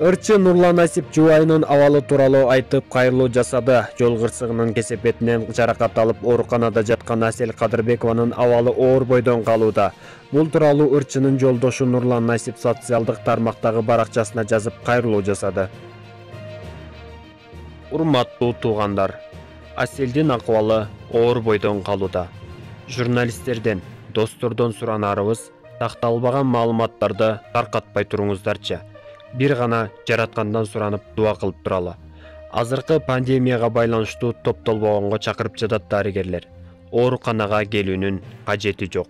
Ырчы Нурлан Насип жубайынын абалы тууралуу айтып кайрылуу жасады. Жол кырсыгынын кесепетинен жаракат алып ооруканада жаткан Асель Кадырбекованын абалы оор бойдон калууда. Бул тууралуу ырчынын жолдошу Нурлан Насип социалдык тармактагы баракчасына жазып кайрылуу жасады. Урматтуу туугандар, Аселдин акыбалы оор бойдон калууда. Журналисттерден, достордон суранарыбыз, такталбаган маалыматтарды таркатпай туруңуздарчы. Бир гана жараткандан суранып дуа кылып туралы. Азыркы пандемияга байланыштуу топтолбогонго чакырып жатат дарыгерлер. Ооруканага келүүнүн кажети жок.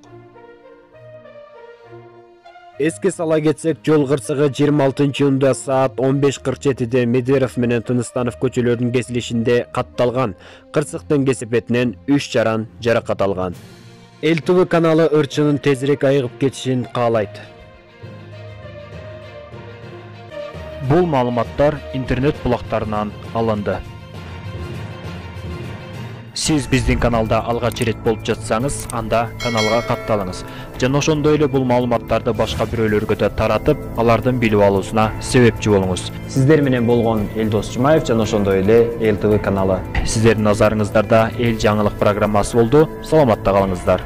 Эске сала кетсек, жол кырсыгы 26-июнда саат 15:47-де Медеров менен Тыныстанов көчөлөрүнүн кесилишинде катталган. Кырсыктын кесепетинен 3 жаран жаракат алган. Эл ТВ каналы ырчынын тезирээк айыгып кетишин каалайт. Бул маалыматтар интернет булактарынан алынды. Сиз биздин каналда алгач ирет болуп жатсаңыз, анда каналга катталыңыз. Жана ошондой эле бул маалыматтарды башка бирөөлөргө да таратып, алардын билип алуусуна себепчи болуңуз. Сиздер менен болгон Элдос Жумаев жана ошондой эле Эл ТВ каналы. Сиздердин назарыңыздарда Эл жаңылык программасы болду. Саламатта калыңыздар.